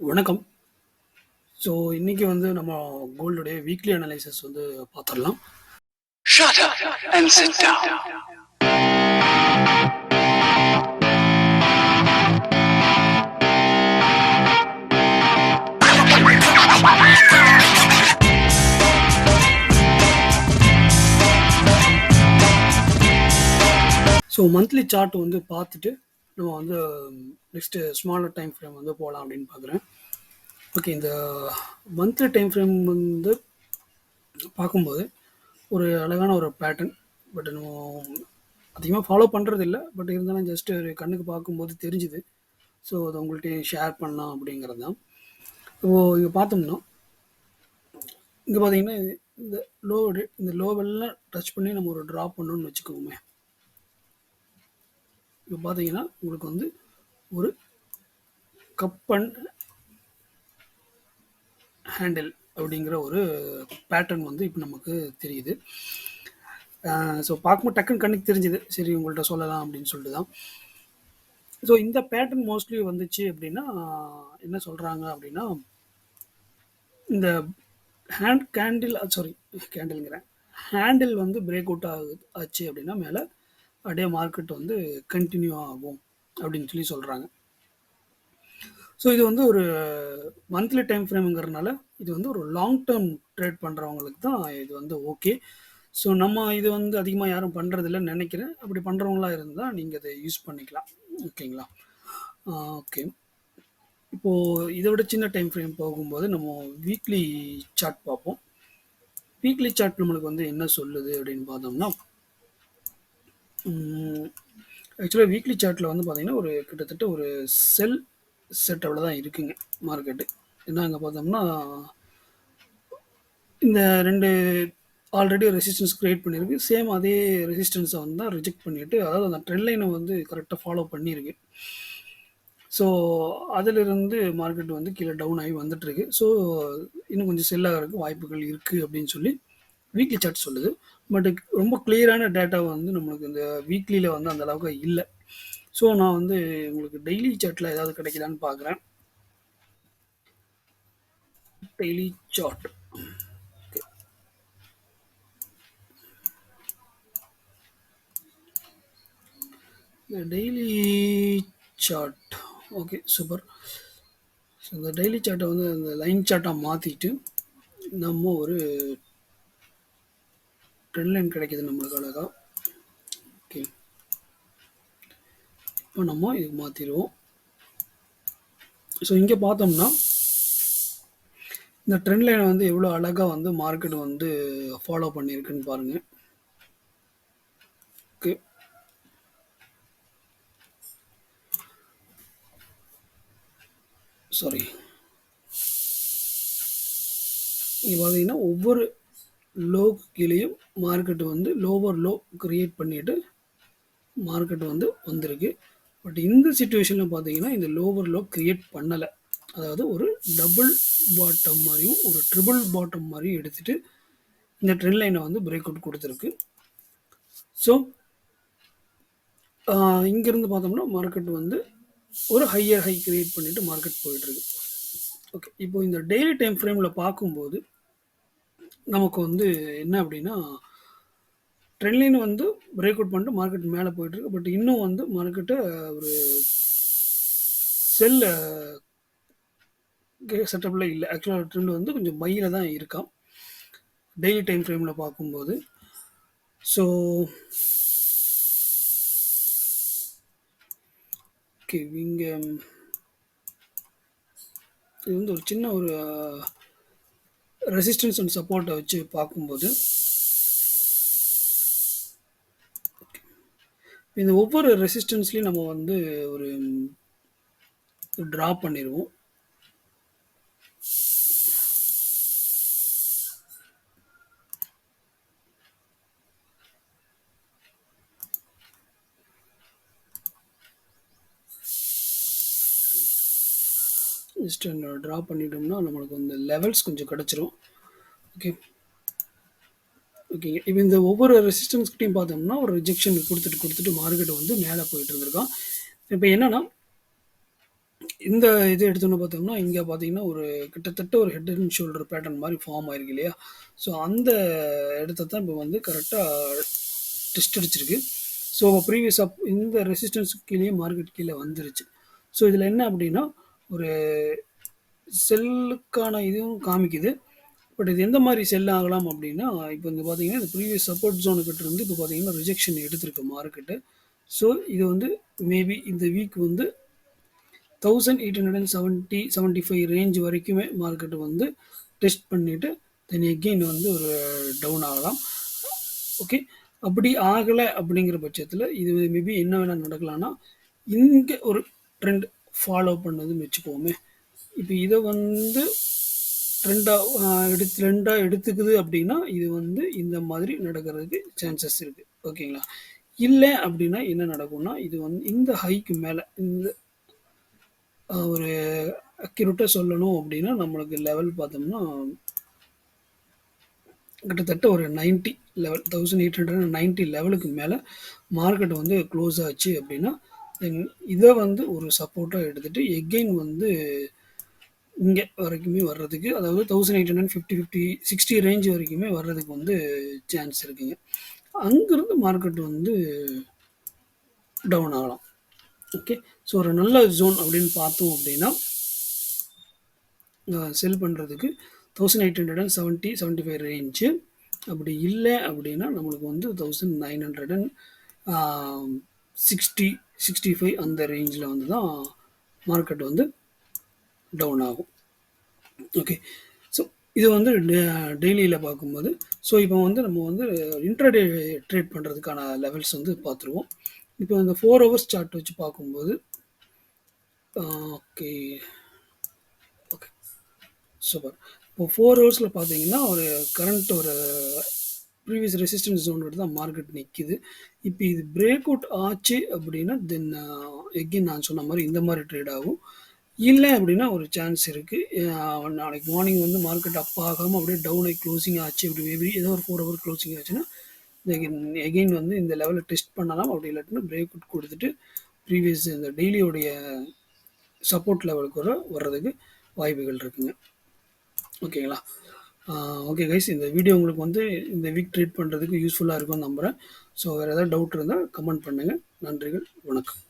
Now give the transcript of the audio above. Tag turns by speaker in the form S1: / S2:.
S1: வணக்கம். ஸோ இன்னைக்கு வந்து நம்ம கோல்டுடைய வீக்லி அனலைசிஸ் வந்து பார்த்துடலாம்.
S2: Shut up and sit down.
S1: So monthly chart வந்து பார்த்துட்டு நம்ம வந்து நெக்ஸ்ட்டு ஸ்மாலர் டைம் ஃப்ரேம் வந்து போகலாம் அப்படின்னு பார்க்குறேன். ஓகே, இந்த மந்த்லி டைம் ஃப்ரேம் வந்து பார்க்கும்போது ஒரு அழகான ஒரு பேட்டர்ன். பட் நம்ம அதிகமாக ஃபாலோ பண்ணுறது இல்லை, பட் இருந்தாலும் ஜஸ்ட் ஒரு கண்ணுக்கு பார்க்கும்போது தெரிஞ்சுது. ஸோ அதை உங்கள்கிட்ட ஷேர் பண்ணலாம் அப்படிங்கிறது தான். இப்போது இங்கே பார்த்தோம்னா, இங்கே பார்த்தீங்கன்னா இந்த இந்த லோவெல்லாம் டச் பண்ணி நம்ம ஒரு ட்ராப் பண்ணோன்னு வச்சுக்கோமே. இப்போ பார்த்தீங்கன்னா உங்களுக்கு வந்து ஒரு கப் அண்ட் ஹேண்டில் அப்படிங்கிற ஒரு பேட்டர்ன் வந்து இப்போ நமக்கு தெரியுது. ஸோ பார்க்கும்போது டக்குன்னு கண்ணுக்கு தெரிஞ்சுது, சரி உங்கள்கிட்ட சொல்லலாம் அப்படின்னு சொல்லிட்டு தான். ஸோ இந்த பேட்டர்ன் மோஸ்ட்லி வந்துச்சு அப்படின்னா என்ன சொல்கிறாங்க அப்படின்னா, இந்த ஹேண்டில் வந்து பிரேக் அவுட் ஆச்சு அப்படின்னா மேலே அப்படியே மார்க்கெட் வந்து கண்டினியூ ஆகும் அப்படின்னு சொல்லி சொல்கிறாங்க. ஸோ இது வந்து ஒரு மந்த்லி டைம் ஃப்ரேமுங்கிறதுனால இது வந்து ஒரு லாங் டேர்ம் ட்ரேட் பண்ணுறவங்களுக்கு தான் இது வந்து ஓகே. ஸோ நம்ம இது வந்து அதிகமாக யாரும் பண்ணுறதில்லன்னு நினைக்கிறேன். அப்படி பண்ணுறவங்களா இருந்தால் நீங்கள் இதை யூஸ் பண்ணிக்கலாம். ஓகேங்களா? ஓகே, இப்போது இதை விட சின்ன டைம் ஃப்ரேம் போகும்போது நம்ம வீக்லி சார்ட் பார்ப்போம். வீக்லி சார்ட் நம்மளுக்கு வந்து என்ன சொல்லுது அப்படின்னு பார்த்தோம்னா, ஆக்சுவலாக வீக்லி சார்ட்டில் வந்து பார்த்திங்கன்னா ஒரு கிட்டத்தட்ட ஒரு செல் செட் அவ்வளோ தான் இருக்குங்க மார்க்கெட்டு. என்ன அங்கே பார்த்தோம்னா இந்த ரெண்டு ஆல்ரெடி ரெசிஸ்டன்ஸ் க்ரியேட் பண்ணியிருக்கு. சேம் அதே ரெசிஸ்டன்ஸை வந்து தான் ரிஜெக்ட் பண்ணிவிட்டு, அதாவது அந்த ட்ரெண்ட் லைனை வந்து கரெக்டாக ஃபாலோ பண்ணியிருக்கு. ஸோ அதிலிருந்து மார்க்கெட் வந்து கீழே டவுன் ஆகி வந்துட்டுருக்கு. ஸோ இன்னும் கொஞ்சம் செல் ஆகிறதுக்கு வாய்ப்புகள் இருக்குது அப்படின்னு சொல்லி வீக்லி சார்ட் சொல்லுது. பட் ரொம்ப கிளியரான டேட்டா வந்து நம்மளுக்கு இந்த வீக்லியில் வந்து அந்த அளவுக்கு இல்லை. ஸோ நான் வந்து உங்களுக்கு டெய்லி சார்ட்டில் ஏதாவது கிடைக்குதான்னு பார்க்குறேன். டெய்லி சார்ட், இந்த daily chart, okay super. So இந்த டெய்லி சார்ட்டை வந்து அந்த லைன் சார்ட்டாக மாற்றிட்டு நம்ம ஒரு ட்ரெண்ட் லைன் கிடைக்கிது நம்மளுக்கு அழகா. ஓகே, இப்போ நம்ம இது மாற்றிடுவோம். ஸோ இங்கே பார்த்தோம்னா இந்த ட்ரெண்ட் லைனை வந்து எவ்வளோ அழகாக வந்து மார்க்கெட் வந்து ஃபாலோ பண்ணியிருக்குன்னு பாருங்கள். ஓகே, சாரி, இங்கே பார்த்தீங்கன்னா ஒவ்வொரு லோக்கு கீழேயும் மார்க்கெட் வந்து லோவர் லோ க்ரியேட் பண்ணிவிட்டு மார்க்கெட் வந்து வந்திருக்கு. பட் இந்த சிச்சுவேஷனில் பார்த்தீங்கன்னா இந்த லோவர் லோ க்ரியேட் பண்ணலை. அதாவது ஒரு டபுள் பாட்டம் மாதிரியும் ஒரு ட்ரிபிள் பாட்டம் மாதிரியும் எடுத்துகிட்டு இந்த ட்ரெண்ட் லைனை வந்து பிரேக் அவுட் கொடுத்துருக்கு. ஸோ இங்கேருந்து பார்த்தோம்னா மார்க்கெட் வந்து ஒரு ஹையர் ஹை க்ரியேட் பண்ணிவிட்டு மார்க்கெட் போயிட்டுருக்கு. ஓகே, இப்போ இந்த டெய்லி டைம் ஃப்ரேமில் பார்க்கும்போது நமக்கு வந்து என்ன அப்படின்னா, ட்ரெண்ட் லைன் வந்து பிரேக் அவுட் பண்ணிட்டு மார்க்கெட் மேலே போயிட்டுருக்கு. பட் இன்னும் வந்து மார்க்கெட்டை ஒரு செல் செட்டப்பில் இல்லை. ஆக்சுவலாக ட்ரெண்ட் வந்து கொஞ்சம் பையில் தான் இருக்கான் டெய்லி டைம் ஃப்ரேமில் பார்க்கும்போது. ஸோ ஓகே, இங்கே இது வந்து ஒரு சின்ன ஒரு ரெசிஸ்டன்ஸ் அண்ட் சப்போர்ட்டை வச்சு பார்க்கும்போது இந்த ஒவ்வொரு ரெசிஸ்டன்ஸ்லையும் நம்ம வந்து ஒரு ட்ரா பண்ணிடுவோம். ஜஸ்ட் ட்ரா பண்ணிட்டோம்னா நம்மளுக்கு வந்து லெவல்ஸ் கொஞ்சம் கிடச்சிரும். ஓகே, ஓகேங்க. இப்போ இந்த ஒவ்வொரு ரெசிஸ்டன்ஸ்கிட்டையும் பார்த்தோம்னா ஒரு ரிஜெக்ஷன் கொடுத்துட்டு மார்க்கெட் வந்து மேலே போயிட்டு இருந்திருக்கான். இப்போ என்னென்னா இந்த இது எடுத்தோன்னு பார்த்தோம்னா, இங்க பார்த்தீங்கன்னா, ஒரு கிட்டத்தட்ட ஒரு ஹெட் அண்ட் ஷோல்டர் பேட்டர்ன் மாரி ஃபார்ம் ஆயிருக்கு இல்லையா? ஸோ அந்த இடத்த தான் இப்போ வந்து கரெக்ட்டா டெஸ்ட் அடிச்சிருக்கு. ஸோ ப்ரீவியஸ் இந்த ரெசிஸ்டன்ஸ்க்கு கீழயே மார்க்கெட் கீழ வந்துருச்சு. ஸோ இதில என்ன அப்டின்னா, ஒரு செல்லுக்கான இதுவும் காமிக்குது. பட் இது எந்த மாரி செல் ஆகலாம் அப்டின்னா, இப்போ வந்து பார்த்தீங்கன்னா, இந்த ப்ரீவியஸ் சப்போர்ட் ஜோன் கிட்ட இருந்து இப்போ பார்த்தீங்கன்னா, ரிஜெக்ஷன் எடுத்திருக்கு மார்க்கெட்டு. ஸோ இது வந்து மேபி இந்த வீக் வந்து 1870, 75 ரேஞ்ச் வரைக்குமே மார்க்கெட் வந்து டெஸ்ட் பண்ணிட்டு தென் எகெயின் வந்து ஒரு டவுன் ஆகலாம். ஓகே. அப்படி ஆகல அப்படிங்கிற பட்சத்தில இது மேபி என்ன வேணா நடக்கலாம்னா, இங்க ஒரு ட்ரெண்ட் ஃபாலோ பண்ணுதுன்னு வச்சுக்குவோமே. இப்ப இத வந்து ட்ரெண்டா ட்ரெண்டா எடுத்துக்குது அப்படின்னா, இது வந்து இந்த மாதிரி நடக்கிறதுக்கு சான்சஸ் இருக்கு. ஓகேங்களா? இல்ல அப்படின்னா என்ன நடக்கும்னா, இது வந்து இந்த ஹைக்கு மேல இந்த ஒரு அக்யூரேட்டா சொல்லணும் அப்படின்னா, நம்மளுக்கு லெவல் பார்த்தோம்னா, கிட்டத்தட்ட ஒரு 90 லெவல் 1890 லெவலுக்கு மேல மார்க்கெட் வந்து க்ளோஸ் ஆச்சு அப்படின்னா, தென் இத வந்து ஒரு சப்போர்ட்டா எடுத்துட்டு எகெயின் வந்து இங்க வரைக்குமே வர்றதுக்கு அதாவது 1850, 50, 60 ரேஞ்ச் வரைக்குமே வர்றதுக்கு வந்து சான்ஸ் இருக்குங்க. அங்கிருந்து மார்க்கெட் வந்து டவுன் ஆகலாம். ஓகே. ஸோ ஒரு நல்ல ஜோன் அப்படின்னு பார்த்தோம் அப்படின்னா, செல் பண்ணுறதுக்கு 1870, 75 ரேஞ்சு. அப்படி இல்லை அப்படின்னா நம்மளுக்கு வந்து 1960, 65 அந்த ரேஞ்சில் வந்து தான் மார்க்கெட் வந்து டவுன் ஆகும். ஓகே. ஸோ இது வந்து டெய்லியில் பார்க்கும்போது ஸோ இப்போ வந்து நம்ம வந்து இன்ட்ராடே ட்ரேட் பண்ணுறதுக்கான லெவல்ஸ் வந்து பார்த்துருவோம். இப்போ இந்த 4 ஹவர்ஸ் சார்ட் வச்சு பார்க்கும்போது ஓகே ஓகே சூப்பர். இப்போ 4 ஹவர்ஸில் பார்த்தீங்கன்னா ஒரு கரண்ட் ஒரு ப்ரீவியஸ் ரெசிஸ்டன்ஸ் ஜோனோட தான் மார்க்கெட் நிற்கிது. இப்போ இது பிரேக் அவுட் ஆச்சு அப்படின்னா தென் எகெயின் நான் சொன்ன மாதிரி இந்த மாதிரி ட்ரேட் ஆகும். இல்லை அப்படின்னா ஒரு சான்ஸ் இருக்குது. நாளைக்கு மார்னிங் வந்து மார்க்கெட் அப் ஆகாமல் அப்படியே டவுன் ஆகி க்ளோசிங் ஆச்சு அப்படி மேபி ஏதோ ஒரு 4 ஹவர் க்ளோசிங் ஆச்சுன்னா எகெயின் வந்து இந்த லெவலில் டெஸ்ட் பண்ணலாம். அப்படி இல்லாட்டினா பிரேக் அவுட் கொடுத்துட்டு ப்ரீவியஸ் இந்த டெய்லியோடைய சப்போர்ட் லெவலுக்கு வர்றதுக்கு வாய்ப்புகள் இருக்குங்க. ஓகேங்களா? ஓகே கைஸ், இந்த வீடியோ உங்களுக்கு வந்து இந்த வீக் ட்ரீட் பண்ணுறதுக்கு யூஸ்ஃபுல்லாக இருக்கும்னு நம்புகிறேன். ஸோ வேறு ஏதாவது டவுட் இருந்தால் கமெண்ட் பண்ணுங்கள். நன்றிகள், வணக்கம்.